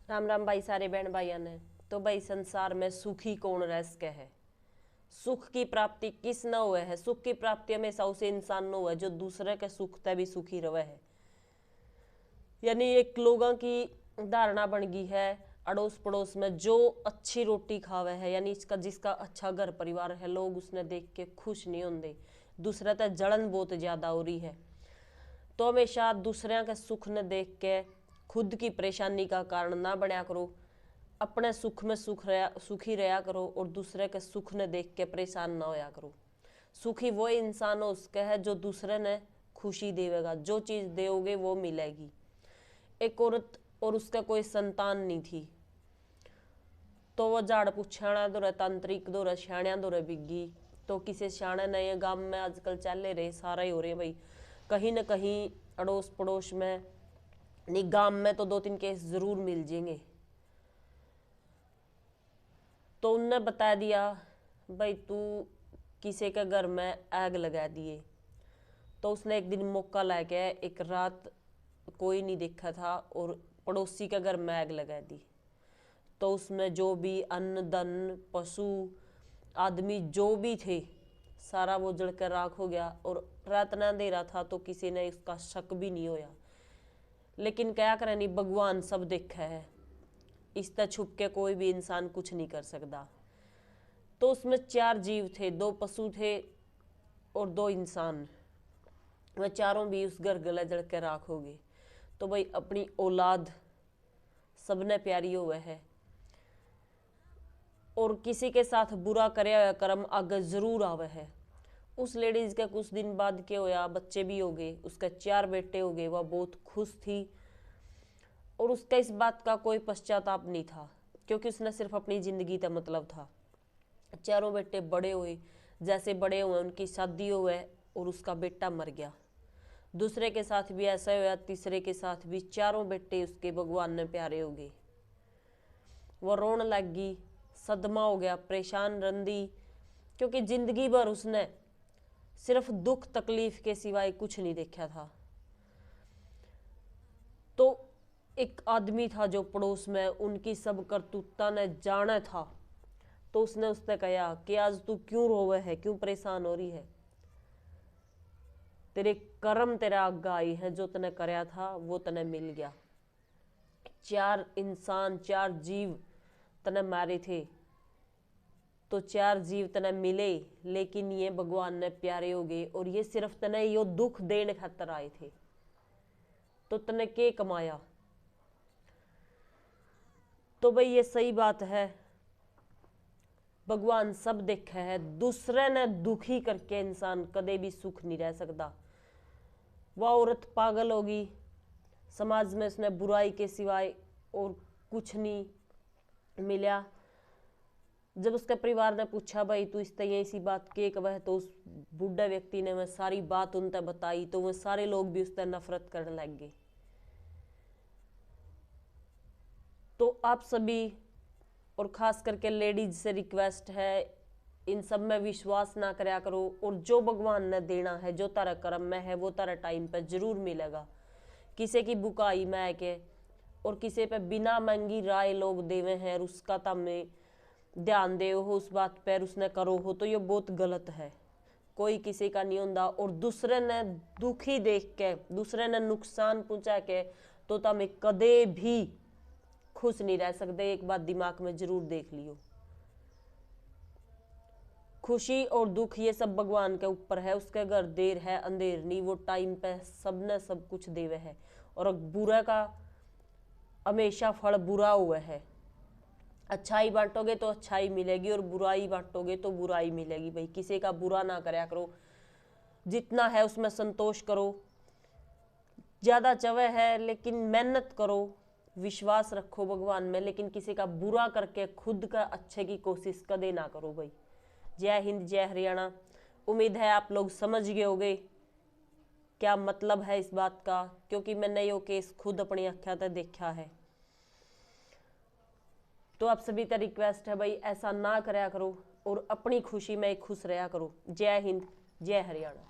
राम राम भाई सारे बहन भाइयों ने। तो भाई संसार में सुखी कौन रह सके है। सुख की प्राप्ति किस न हुए है। सुख की प्राप्ति हमेशा उसे इंसान न हुआ जो दूसरे के सुख तय भी सुखी रहे है। यानी एक लोगों की धारणा बन गई है अड़ोस पड़ोस में जो अच्छी रोटी खावे है, यानी इसका जिसका अच्छा घर परिवार है, लोग उसने देख के खुश नहीं होंगे। दूसरे तक जलन बहुत ज्यादा हो रही है। तो हमेशा दूसरे के सुख ने देख के खुद की परेशानी का कारण ना बनया करो। अपने सुख में सुखी रहा करो और दूसरे के सुख ने देख के परेशान ना होया करो। सुखी वो इंसान हो उसके है जो दूसरे ने खुशी देवेगा। जो चीज दोगे वो मिलेगी। एक औरत और उसका कोई संतान नहीं थी, तो वो झाड़ पुछाना दौरे तांत्रिक दौरे श्याणिया दौरे बिगी। तो किसी श्याणे ने ये गांव में आजकल चले रहे सारा ही हो रहे भाई, कहीं ना कहीं अड़ोस पड़ोस में नहीं गांव में तो 2-3 केस जरूर मिल जाएंगे। तो उनने बता दिया भाई तू किसी के घर में आग लगा दिए। तो उसने एक दिन मौका लेके एक रात कोई नहीं देखा था और पड़ोसी के घर में आग लगा दी। तो उसमें जो भी अन्न धन पशु आदमी जो भी थे सारा वो जलकर राख हो गया। और रात ना अंधेरा था तो किसी ने उसका शक भी नहीं होया। लेकिन क्या करे नहीं, भगवान सब देखा है, इस तरह छुप के कोई भी इंसान कुछ नहीं कर सकता। तो उसमें 4 जीव थे, 2 पशु थे और 2 इंसान। वह चारों भी उस घर गले जल के राख हो गए। तो भाई अपनी औलाद सबने प्यारी हुए है और किसी के साथ बुरा करे हुआ कर्म आगे जरूर आवे है। उस लेडीज के कुछ दिन बाद क्या होया, बच्चे भी हो गए, उसके 4 बेटे हो गए। वह बहुत खुश थी और उसका इस बात का कोई पश्चाताप नहीं था क्योंकि उसने सिर्फ अपनी जिंदगी का मतलब था। चारों बेटे बड़े हुए, जैसे बड़े हुए उनकी शादी हुए और उसका बेटा मर गया। दूसरे के साथ भी ऐसा हुआ, तीसरे के साथ भी। चारों बेटे उसके भगवान ने प्यारे हो गए। वो रोने लग गई, सदमा हो गया, परेशान रंदी क्योंकि जिंदगी भर उसने सिर्फ दुख तकलीफ के सिवाय कुछ नहीं देखा था। तो एक आदमी था जो पड़ोस में उनकी सब करतूता ने जाना था। तो उसने कहा कि आज तू क्यों रोवे है, क्यों परेशान हो रही है। तेरे कर्म तेरा आगे आई है, जो तने करया था वो तने मिल गया। 4 इंसान 4 जीव तने मारे थे तो 4 जीव तने मिले, लेकिन ये भगवान ने प्यारे हो गए और ये सिर्फ तने यो दुख देने खातर आए थे। तो तने के कमाया। तो भाई ये सही बात है, भगवान सब देखा है। दूसरे ने दुखी करके इंसान कदे भी सुख नहीं रह सकता। वह औरत पागल होगी, समाज में उसने बुराई के सिवाय और कुछ नहीं मिला। जब उसके परिवार ने पूछा भाई तू इस तरह ऐसी बात के कह, तो उस बूढ़े व्यक्ति ने वह सारी बात उन तक बताई। तो वह सारे लोग भी उस पर नफरत करने लग गए। तो आप सभी और खास करके लेडीज से रिक्वेस्ट है, इन सब में विश्वास ना करया करो और जो भगवान ने देना है, जो तारा कर्म में है वो तारा टाइम पे जरूर मिलेगा। किसी की बुकाई में आके और किसी पे बिना मांगी राय लोग देवे हैं और उसका तमें ध्यान दे हो उस बात पर उसने करो हो, तो ये बहुत गलत है। कोई किसी का नहीं होता और दूसरे ने दुखी देख के, दूसरे ने नुकसान पहुंचा के तो तमें कदे भी खुश नहीं रह सकते। एक बात दिमाग में जरूर देख लियो, खुशी और दुख ये सब भगवान के ऊपर है। उसके घर देर है अंधेर नहीं, वो टाइम पे सबने सब कुछ देवे है। और बुरा का हमेशा फल बुरा हुआ है। अच्छाई बांटोगे तो अच्छाई मिलेगी और बुराई बांटोगे तो बुराई मिलेगी। भाई किसी का बुरा ना करया करो, जितना है उसमें संतोष करो। ज्यादा चवे है लेकिन मेहनत करो, विश्वास रखो भगवान में, लेकिन किसी का बुरा करके खुद का अच्छे की कोशिश कदे ना करो। भाई जय हिंद जय हरियाणा। उम्मीद है आप लोग समझ गए होंगे क्या मतलब है इस बात का, क्योंकि मैंने यो केस खुद अपनी अखियां तक देखा है। तो आप सभी का रिक्वेस्ट है भाई ऐसा ना करया करो और अपनी खुशी में खुश रहा करो। जय हिंद जय हरियाणा।